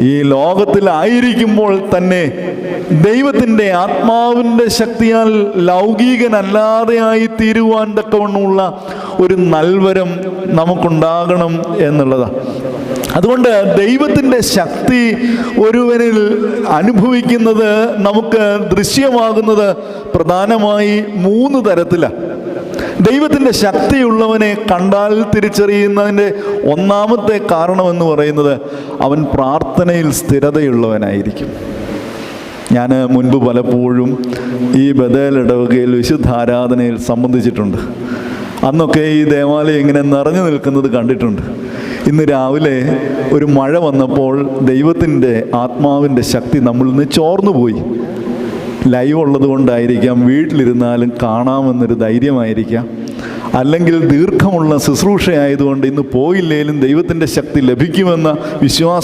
ഈ ലോകത്തിലായിരിക്കുമ്പോൾ തന്നെ ദൈവത്തിൻ്റെ ആത്മാവിൻ്റെ ശക്തിയാൽ ലൗകികനല്ലാതെയായി തീരുവാൻ തക്കവണ്ണമുള്ള ഒരു നൽവരം നമുക്കുണ്ടാകണം എന്നുള്ളതാണ്. അതുകൊണ്ട് ദൈവത്തിൻ്റെ ശക്തി ഒരുവനിൽ അനുഭവിക്കുന്നത് നമുക്ക് ദൃശ്യമാകുന്നത് പ്രധാനമായി 3 തരത്തിലാണ്. ദൈവത്തിൻ്റെ ശക്തിയുള്ളവനെ കണ്ടാൽ തിരിച്ചറിയുന്നതിൻ്റെ ഒന്നാമത്തെ കാരണമെന്ന് പറയുന്നത് അവൻ പ്രാർത്ഥനയിൽ സ്ഥിരതയുള്ളവനായിരിക്കും. ഞാൻ മുൻപ് പലപ്പോഴും ഈ ബഥേൽ ഇടവകയിൽ വിശുദ്ധാരാധനയിൽ സംബന്ധിച്ചിട്ടുണ്ട്. അന്നൊക്കെ ഈ ദേവാലയം ഇങ്ങനെ നിറഞ്ഞു നിൽക്കുന്നത് കണ്ടിട്ടുണ്ട്. ഇന്ന് രാവിലെ ഒരു മഴ വന്നപ്പോൾ ദൈവത്തിൻ്റെ ആത്മാവിൻ്റെ ശക്തി നമ്മളിൽ നിന്ന് ചോർന്നുപോയി. ലൈവ് ഉള്ളത് കൊണ്ടായിരിക്കാം, വീട്ടിലിരുന്നാലും കാണാമെന്നൊരു ധൈര്യമായിരിക്കാം, അല്ലെങ്കിൽ ദീർഘമുള്ള ശുശ്രൂഷയായതുകൊണ്ട് ഇന്ന് പോയില്ലേലും ദൈവത്തിൻ്റെ ശക്തി ലഭിക്കുമെന്ന വിശ്വാസം